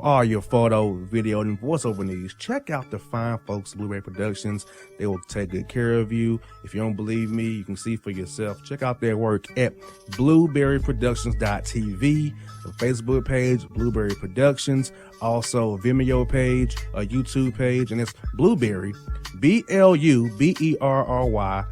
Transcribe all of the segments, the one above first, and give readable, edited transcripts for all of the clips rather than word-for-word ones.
For all your photo, video, and voiceover needs, check out the fine folks at Blueberry Productions. They will take good care of you. If you don't believe me, you can see for yourself. Check out their work at blueberryproductions.tv, the Facebook page, Blueberry Productions, also a Vimeo page, a YouTube page, and it's Blueberry, BLUBERRY,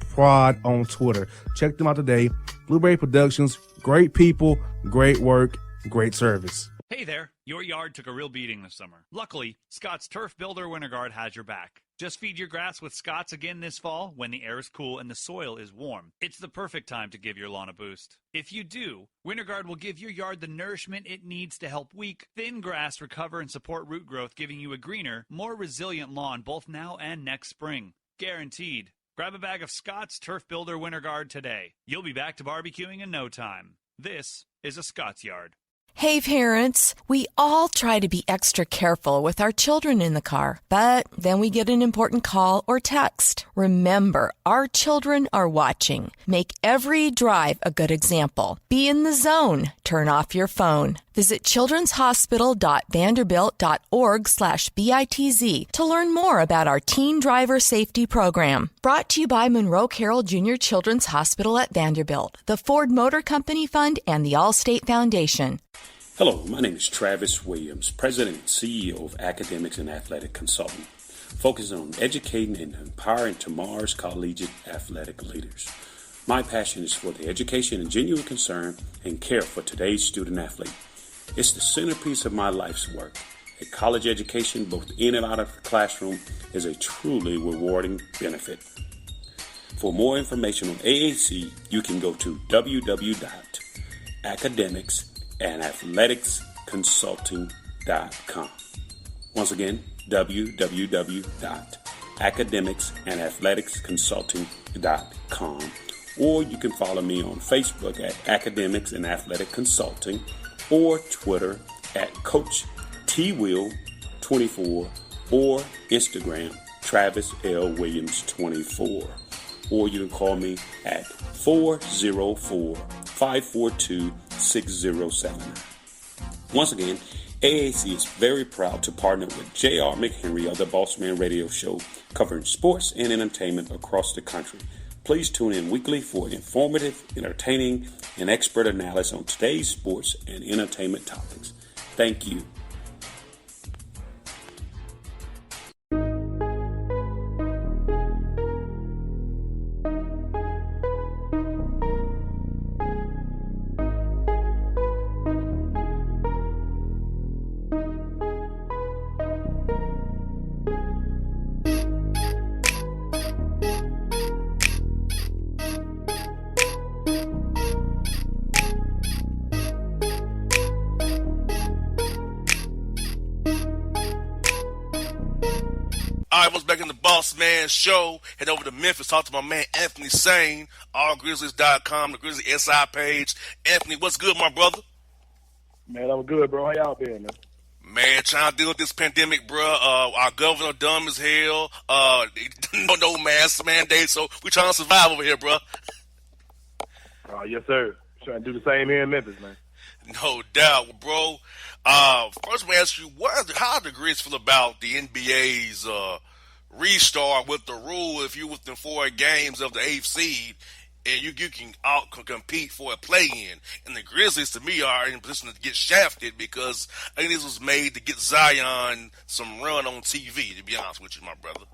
Prod on Twitter. Check them out today. Blueberry Productions, great people, great work, great service. Hey there, your yard took a real beating this summer. Luckily, Scott's Turf Builder Winter Guard has your back. Just feed your grass with Scott's again this fall when the air is cool and the soil is warm. It's the perfect time to give your lawn a boost. If you do, Winter Guard will give your yard the nourishment it needs to help weak, thin grass recover and support root growth, giving you a greener, more resilient lawn both now and next spring. Guaranteed. Grab a bag of Scott's Turf Builder Winter Guard today. You'll be back to barbecuing in no time. This is a Scott's Yard. Hey parents, we all try to be extra careful with our children in the car, but then we get an important call or text. Remember, our children are watching. Make every drive a good example. Be in the zone. Turn off your phone. Visit childrenshospital.vanderbilt.org/BITZ to learn more about our Teen Driver Safety Program. Brought to you by Monroe Carroll Jr. Children's Hospital at Vanderbilt, the Ford Motor Company Fund, and the Allstate Foundation. Hello, my name is Travis Williams, President and CEO of Academics and Athletic Consulting, focusing on educating and empowering tomorrow's collegiate athletic leaders. My passion is for the education and genuine concern and care for today's student athlete. It's the centerpiece of my life's work. A college education, both in and out of the classroom, is a truly rewarding benefit. For more information on AAC, you can go to www.academicsandathleticsconsulting.com. Once again, www.academicsandathleticsconsulting.com. Or you can follow me on Facebook at Academics and Athletic Consulting, or Twitter at Coach TWill24, or Instagram Travis L. Williams 24. Or you can call me at 404-542-6079. Once again, AAC is very proud to partner with J.R. McHenry of the Bossman Radio Show, covering sports and entertainment across the country. Please tune in weekly for informative, entertaining, and expert analysis on today's sports and entertainment topics. Thank you. I was back in the Bossman show. Head over to Memphis, talk to my man Anthony Sain, allgrizzlies.com, the Grizzly SI page. Anthony, what's good, my brother? Man, I'm good, bro. How y'all been, man? Man, trying to deal with this pandemic, bro. Our governor dumb as hell. No mask mandate, so we trying to survive over here, bro. Yes, sir. Trying to do the same here in Memphis, man. No doubt, bro. First, I'm going to ask you, how do the Grizz feel about the NBA's restart with the rule if you're within 4 games of the 8th seed and you can compete for a play-in? And the Grizzlies, to me, are in a position to get shafted because I think this was made to get Zion some run on TV, to be honest with you, my brother.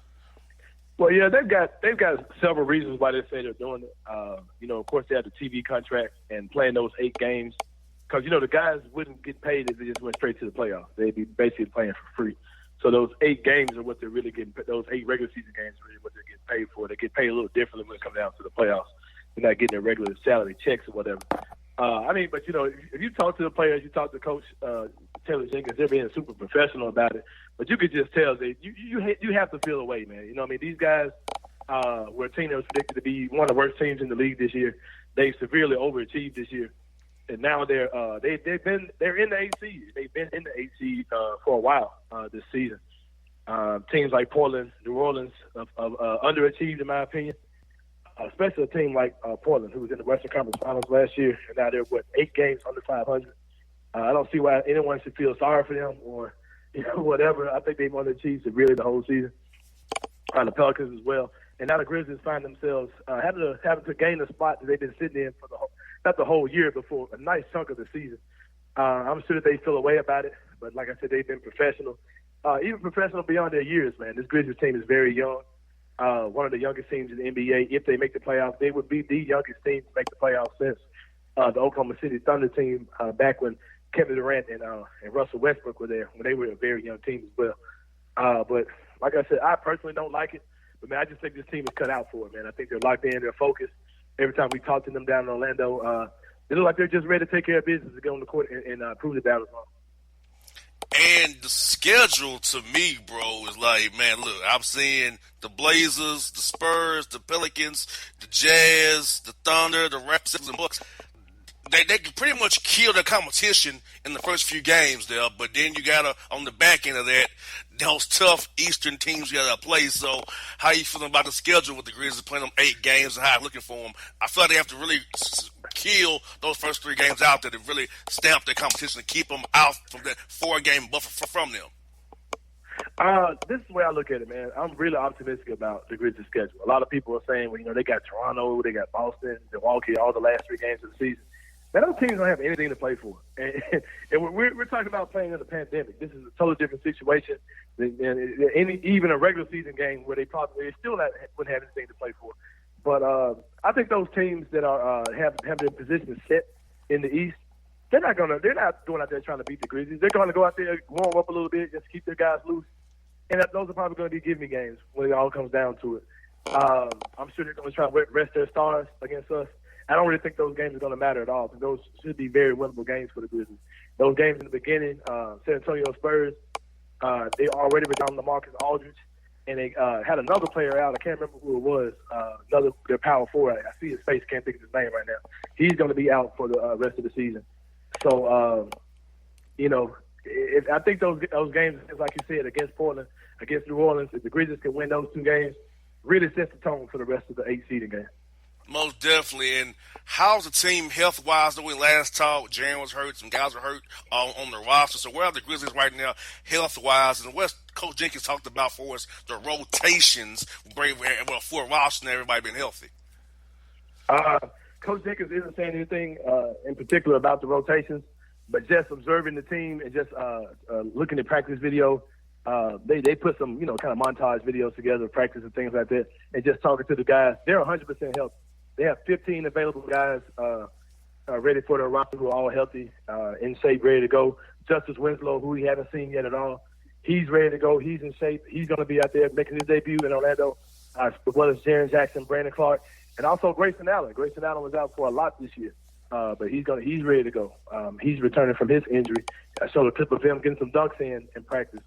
Well, yeah, they've got several reasons why they say they're doing it. Of course, they have the TV contract and playing those 8 games. Because, the guys wouldn't get paid if they just went straight to the playoffs. They'd be basically playing for free. So those 8 games are what they're really getting – those 8 regular season games are really what they're getting paid for. They get paid a little differently when it comes down to the playoffs. They're not getting their regular salary checks or whatever. But, if you talk to the players, you talk to Coach Taylor Jenkins, they're being super professional about it. But you could just tell that you have to feel a way, man. These guys were a team that was predicted to be one of the worst teams in the league this year. They severely overachieved this year. And now they're in the 8th seed. They've been in the 8th seed for a while this season. Teams like Portland, New Orleans underachieved in my opinion. Especially a team like Portland, who was in the Western Conference Finals last year, and now they're 8 games under 500. I don't see why anyone should feel sorry for them or whatever. I think they've won the Chiefs really the whole season. The Pelicans as well. And now the Grizzlies find themselves having to gain a spot that they've been sitting in for not the whole year, but for a nice chunk of the season. I'm sure that they feel a way about it, but like I said, they've been professional, even professional beyond their years, man. This Grizzlies team is very young. One of the youngest teams in the NBA. If they make the playoffs, they would be the youngest team to make the playoffs since the Oklahoma City Thunder team back when Kevin Durant and Russell Westbrook were there, when they were a very young team as well. But like I said, I personally don't like it. But, man, I just think this team is cut out for it, man. I think they're locked in. They're focused. Every time we talk to them down in Orlando, they look like they're just ready to take care of business and get on the court and prove the battle wrong. And the schedule to me, bro, is like, man, look, I'm seeing the Blazers, the Spurs, the Pelicans, the Jazz, the Thunder, the Raptors, and Bucks. They can pretty much kill the competition in the first few games there, but then you got to, on the back end of that, those tough Eastern teams you got to play. So how you feeling about the schedule with the Grizzlies playing them 8 games and how you're looking for them? I feel like they have to really kill those first 3 games out there to really stamp their competition and keep them out from that 4-game buffer from them. This is the way I look at it, man. I'm really optimistic about the Grizzlies' schedule. A lot of people are saying, well, they got Toronto, they got Boston, Milwaukee, all the last 3 games of the season. Man, those teams don't have anything to play for. And we're talking about playing in the pandemic. This is a totally different situation than even a regular season game where they still wouldn't have anything to play for. But I think those teams that are have their positions set in the East, they're not going out there trying to beat the Grizzlies. They're going to go out there, warm up a little bit, just keep their guys loose. And those are probably going to be give-me games when it all comes down to it. I'm sure they're going to try to rest their stars against us. I don't really think those games are going to matter at all, because those should be very winnable games for the Grizzlies. Those games in the beginning, San Antonio Spurs, they already retired LaMarcus Aldridge, and they had another player out. I can't remember who it was, their power forward. I see his face, can't think of his name right now. He's going to be out for the rest of the season. So, I think those games, like you said, against Portland, against New Orleans, if the Grizzlies can win those 2 games, really sets the tone for the rest of the 8-seeding game. Most definitely. And how's the team health-wise? When we last talked, Jaren was hurt, some guys were hurt on the roster. So where are the Grizzlies right now health-wise? And what Coach Jenkins talked about for us, the rotations for roster and everybody being healthy? Coach Jenkins isn't saying anything in particular about the rotations, but just observing the team and just looking at practice video. They put some, kind of montage videos together, practice and things like that, and just talking to the guys. They're 100% healthy. They have 15 available guys ready for their roster who are all healthy, in shape, ready to go. Justice Winslow, who we haven't seen yet at all, he's ready to go. He's in shape. He's going to be out there making his debut in Orlando, as well as Jaren Jackson, Brandon Clark, and also Grayson Allen. Grayson Allen was out for a lot this year, but he's ready to go. He's returning from his injury. I showed a clip of him getting some dunks in practice.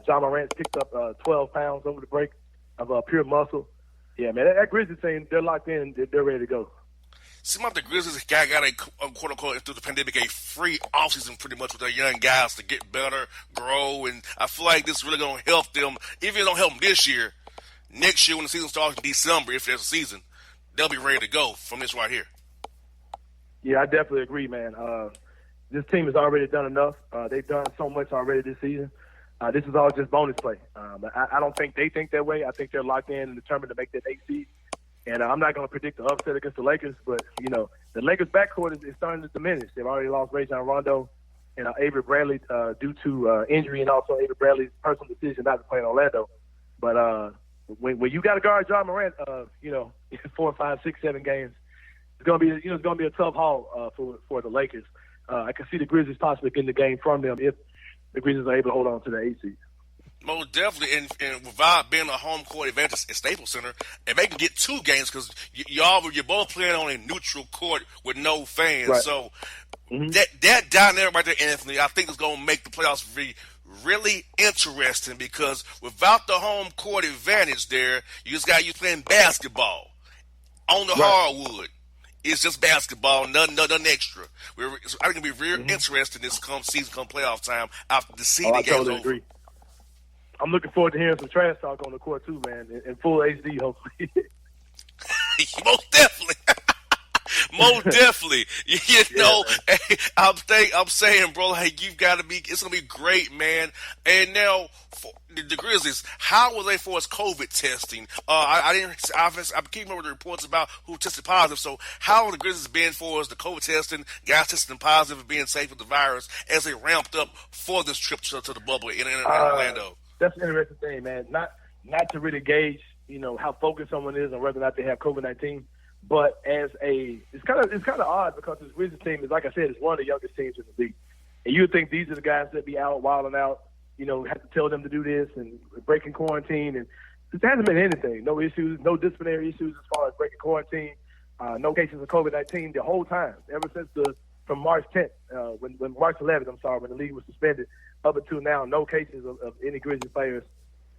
John Morant picked up 12 pounds over the break of pure muscle. Yeah, man, that Grizzlies team, they're locked in. They're ready to go. Seems like the Grizzlies got a quote-unquote, through the pandemic, a free offseason pretty much with their young guys to get better, grow, and I feel like this is really going to help them. Even if it don't help them this year, next year when the season starts in December, if there's a season, they'll be ready to go from this right here. Yeah, I definitely agree, man. This team has already done enough. They've done so much already this season. This is all just bonus play. But I don't think they think that way. I think they're locked in and determined to make that 8 seed. And I'm not going to predict the upset against the Lakers, but, the Lakers' backcourt is starting to diminish. They've already lost Rajon Rondo and Avery Bradley due to injury, and also Avery Bradley's personal decision not to play in Orlando. But when you got to guard John Morant, 4, 5, 6, 7 games, it's going to be a tough haul for the Lakers. I can see the Grizzlies possibly getting the game from them if the Grizzlies are able to hold on to the 8 seed. Most definitely, and without being a home court advantage at Staples Center, if they can get 2 games, because you're both playing on a neutral court with no fans, right. So that dynamic right there, Anthony, I think is going to make the playoffs really interesting, because without the home court advantage there, you playing basketball on the hardwood. It's just basketball, nothing extra. I think it'll be real interesting this season, come playoff time after the seeding game's over. I totally agree. I'm looking forward to hearing some trash talk on the court too, man, in full HD, hopefully. Most definitely. Most definitely. Hey, I'm saying, bro, like it's gonna be great, man. And now for the Grizzlies, how were they for us COVID testing? I keep remember the reports about who tested positive. So how have the Grizzlies been for us, the COVID testing, guys testing positive and being safe with the virus as they ramped up for this trip to the bubble in Orlando? That's an interesting thing, man. Not to really gauge, how focused someone is on whether or not they have COVID-19. But it's kind of odd because this Grizzlies team is, like I said, it's one of the youngest teams in the league, and you would think these are the guys that be out wilding out, have to tell them to do this and breaking quarantine, and there hasn't been anything, no issues, no disciplinary issues as far as breaking quarantine, no cases of COVID-19 the whole time ever since from March 10th, when March 11th, when the league was suspended, up until now, no cases of any Grizzlies players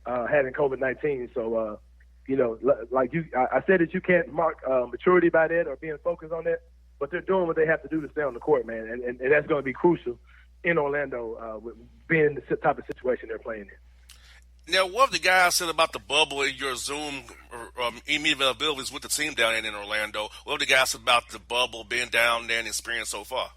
having COVID-19. So. I said that you can't mark maturity by that or being focused on that, but they're doing what they have to do to stay on the court, man, and that's going to be crucial in Orlando, with being in the type of situation they're playing in. Now, what have the guys said about the bubble in your Zoom immediate availabilities with the team down in Orlando? What have the guys said about the bubble being down there and experience so far?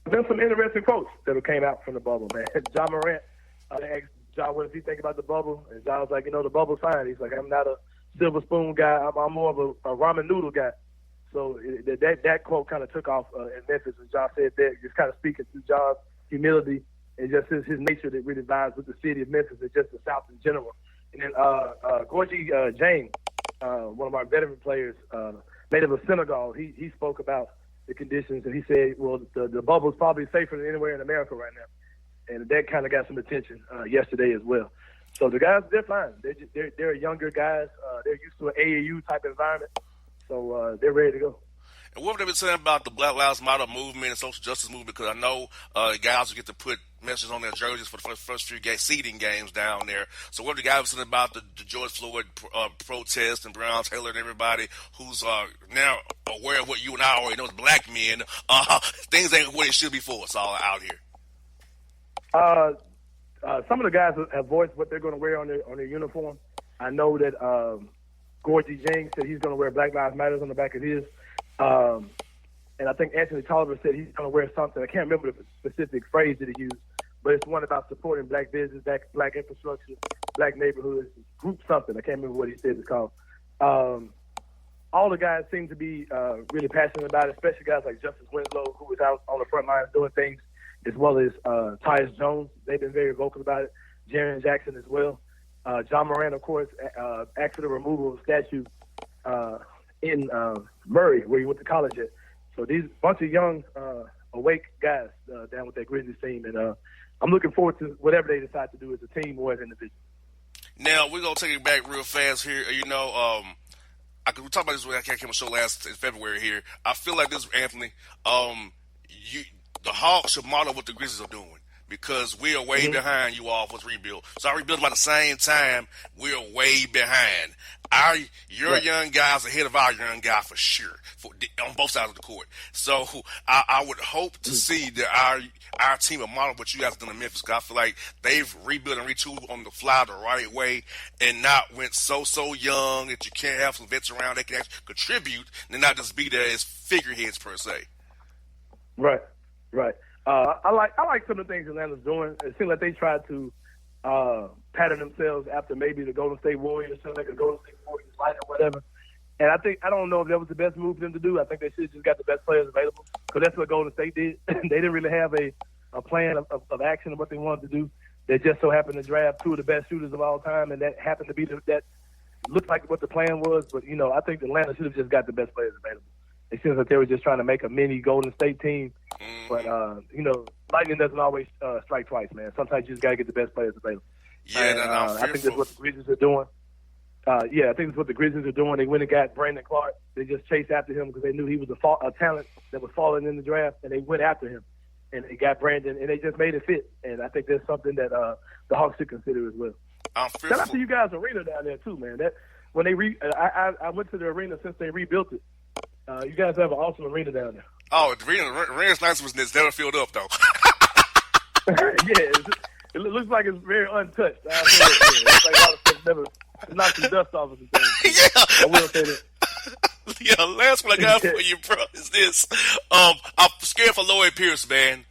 There's some interesting quotes that came out from the bubble, man. John Morant asked John, what does he think about the bubble? And John was like, the bubble's fine. He's like, I'm not a silver spoon guy. I'm more of a ramen noodle guy. So that quote kind of took off in Memphis, and John said that, just kind of speaking to John's humility and just his nature that really vibes with the city of Memphis and just the South in general. And then Gorgie James, one of our veteran players, native of Senegal, he spoke about the conditions, and he said, well, the bubble's probably safer than anywhere in America right now. And that kind of got some attention yesterday as well. So the guys, they're fine. They're younger guys. They're used to an AAU type environment. So they're ready to go. And what have they been saying about the Black Lives Matter movement and social justice movement? Because I know guys will get to put messages on their jerseys for the first few seeding games down there. So what have the guys been saying about the George Floyd protest and Breonna Taylor and everybody who's now aware of what you and I already know as black men? Things ain't what it should be for us all out here. Some of the guys have voiced what they're going to wear on their uniform. I know that Gorgie James said he's going to wear Black Lives Matter on the back of his. And I think Anthony Tolliver said he's going to wear something. I can't remember the specific phrase that he used, but it's one about supporting black business, black infrastructure, black neighborhoods, group something. I can't remember what he said it's called. All the guys seem to be really passionate about it, especially guys like Justice Winslow, who was out on the front lines doing things, as well as Tyus Jones. They've been very vocal about it. Jaren Jackson as well. John Morant, of course, asked for the removal of the statue in Murray, where he went to college at. So these bunch of young, awake guys down with that Grizzlies team. And I'm looking forward to whatever they decide to do as a team or as individuals. Now, we're going to take it back real fast here. We talked about this when I came on the show last in February here. I feel like this, Anthony, the Hawks should model what the Grizzlies are doing, because we are way behind you all with rebuild. So I rebuild about the same time. We're way behind. Your young guys ahead of our young guy for sure, on both sides of the court. So I would hope to see that our team will model what you guys have done in Memphis, because I feel like they've rebuilt and retooled on the fly the right way and not went so young that you can't have some vets around that can actually contribute and not just be there as figureheads per se. Right. I like some of the things Atlanta's doing. It seems like they tried to pattern themselves after maybe the Golden State Warriors, something like the Golden State Warriors light or whatever. And I don't know if that was the best move for them to do. I think they should have just got the best players available, because that's what Golden State did. They didn't really have a plan of action of what they wanted to do. They just so happened to draft two of the best shooters of all time, and that happened to be that looked like what the plan was. But I think Atlanta should have just got the best players available. It seems like they were just trying to make a mini Golden State team. But, lightning doesn't always strike twice, man. Sometimes you just got to get the best players available. Yeah, I think that's what the Grizzlies are doing. I think that's what the Grizzlies are doing. They went and got Brandon Clark. They just chased after him because they knew he was a talent that was falling in the draft, and they went after him. And they got Brandon, and they just made it fit. And I think that's something that the Hawks should consider as well. Shout out to you guys' arena down there, too, man. That when they I went to the arena since they rebuilt it. You guys have an awesome arena down there. Oh, the arena's nice, was never filled up, though. It looks like it's very untouched. It's like a lot of stuff never knocked some dust off of the thing. Yeah. I will say that. Yeah, last one I got for you, bro, is this. I'm scared for Lloyd Pierce, man.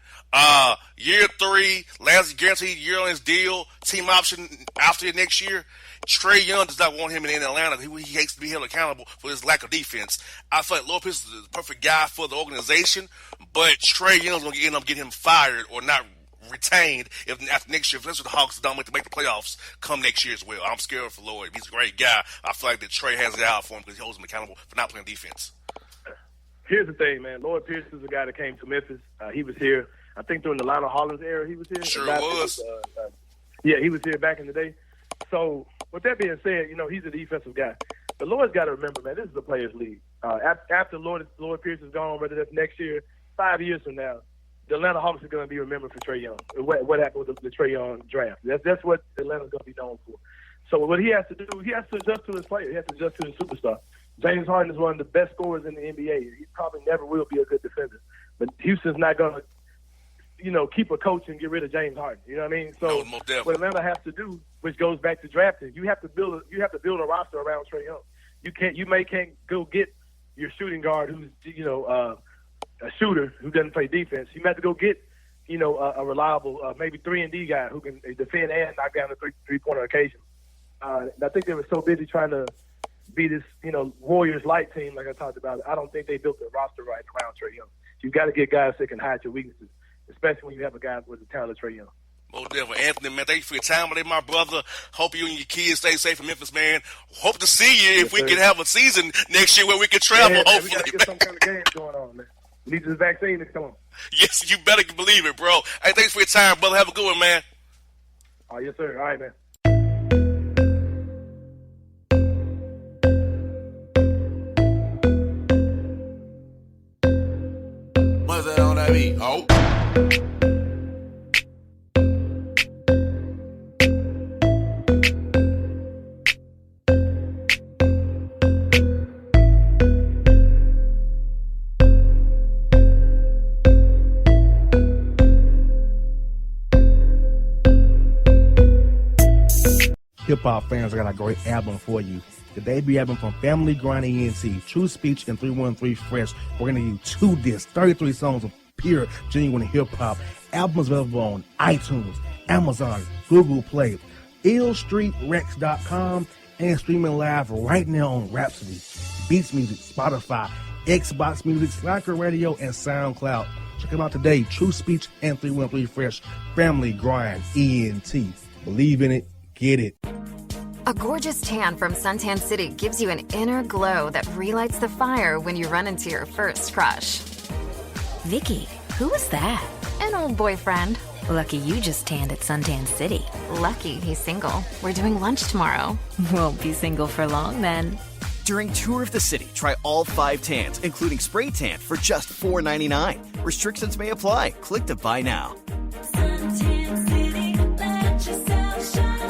Year 3, last guaranteed year on his deal, team option after next year. Trae Young does not want him in Atlanta. He hates to be held accountable for his lack of defense. I feel like Lloyd Pierce is the perfect guy for the organization, but Trae Young's going to end up getting him fired or not retained if after next year. If that's what the Hawks don't make the playoffs come next year as well. I'm scared for Lloyd. He's a great guy. I feel like that Trae has it out for him because he holds him accountable for not playing defense. Here's the thing, man. Lloyd Pierce is a guy that came to Memphis. He was here, I think, during the Lionel Hollins era. He was here. Sure was. Yeah, he was here back in the day. So, with that being said, he's a defensive guy. But Lloyd's got to remember, man, this is a players' league. After Lloyd Pierce is gone, whether that's next year, 5 years from now, the Atlanta Hawks are going to be remembered for Trae Young. What happened with the Trae Young draft? That's what Atlanta's going to be known for. So what he has to do, he has to adjust to his player. He has to adjust to his superstar. James Harden is one of the best scorers in the NBA. He probably never will be a good defender. But Houston's not going to, keep a coach and get rid of James Harden. You know what I mean? So what Atlanta has to do, which goes back to drafting, you have to build a roster around Trae Young. You can't go get your shooting guard who's a shooter who doesn't play defense. You have to go get a reliable maybe 3-and-D guy who can defend and knock down the three-pointer occasion. I think they were so busy trying to be this Warriors light team like I talked about. I don't think they built the roster right around Trae Young. You've got to get guys that can hide your weaknesses, especially when you have a guy with the talent of Trae Young. Well, definitely. Anthony, man, thank you for your time today, my brother. Hope you and your kids stay safe in Memphis, man. Hope to see you if we can have a season next year where we can travel, hopefully. We got to get some kind of game going on, man. We need this vaccine to come on. Yes, you better believe it, bro. Hey, thanks for your time, brother. Have a good one, man. Oh, yes, sir. All right, man. What's that on that beat? Oh. Hip-hop fans, I got a great album for you. The debut album from Family Grind ENT, True Speech and 313 Fresh. We're going to give you 2 discs, 33 songs of pure, genuine hip-hop. Albums available on iTunes, Amazon, Google Play, illstreetrex.com, and streaming live right now on Rhapsody, Beats Music, Spotify, Xbox Music, Slacker Radio, and SoundCloud. Check them out today. True Speech and 313 Fresh. Family Grind ENT. Believe in it. Get it. A gorgeous tan from Suntan City gives you an inner glow that relights the fire when you run into your first crush. Vicky, who was that? An old boyfriend. Lucky you just tanned at Suntan City. Lucky he's single. We're doing lunch tomorrow. Won't be single for long then. During Tour of the City, try all 5 tans, including spray tan, for just $4.99. Restrictions may apply. Click to buy now. Suntan City, let yourself shine.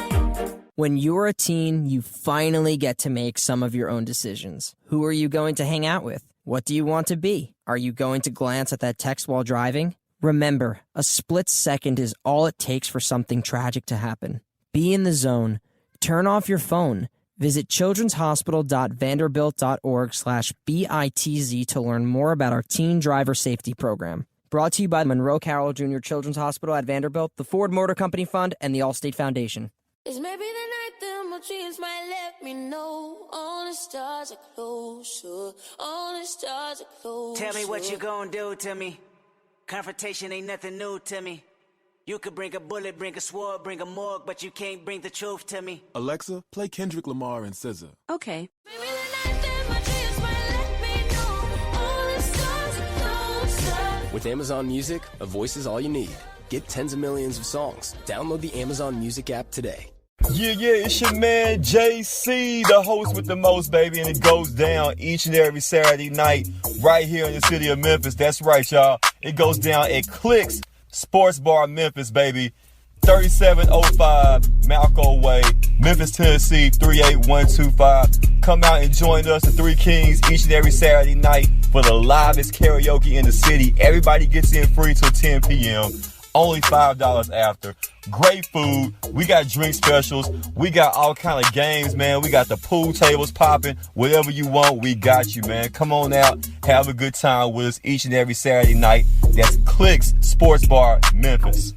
When you're a teen, you finally get to make some of your own decisions. Who are you going to hang out with? What do you want to be? Are you going to glance at that text while driving? Remember, a split second is all it takes for something tragic to happen. Be in the zone. Turn off your phone. Visit childrenshospital.vanderbilt.org/BITZ to learn more about our teen driver safety program. Brought to you by Monroe Carroll Jr. Children's Hospital at Vanderbilt, the Ford Motor Company Fund, and the Allstate Foundation. It's maybe the night that my dreams might let me know. All the stars are closer. All the stars are closer. Tell me what you gonna do to me. Confrontation ain't nothing new to me. You could bring a bullet, bring a sword, bring a morgue, but you can't bring the truth to me. Alexa, play Kendrick Lamar and SZA. Okay. Maybe the night that my dreams might let me know. All the stars are closer. With Amazon Music, a voice is all you need. Get tens of millions of songs. Download the Amazon Music app today. Yeah, it's your man JC, the host with the most, baby, and it goes down each and every Saturday night right here in the city of Memphis. That's right, y'all. It goes down at Clicks Sports Bar Memphis, baby. 3705 Malco Way, Memphis, Tennessee, 38125. Come out and join us, the Three Kings, each and every Saturday night for the livest karaoke in the city. Everybody gets in free till 10 p.m. only $5 after. Great food. We got drink specials. We got all kind of games, man. We got the pool tables popping. Whatever you want, we got you, man. Come on out. Have a good time with us each and every Saturday night. That's Clicks Sports Bar, Memphis.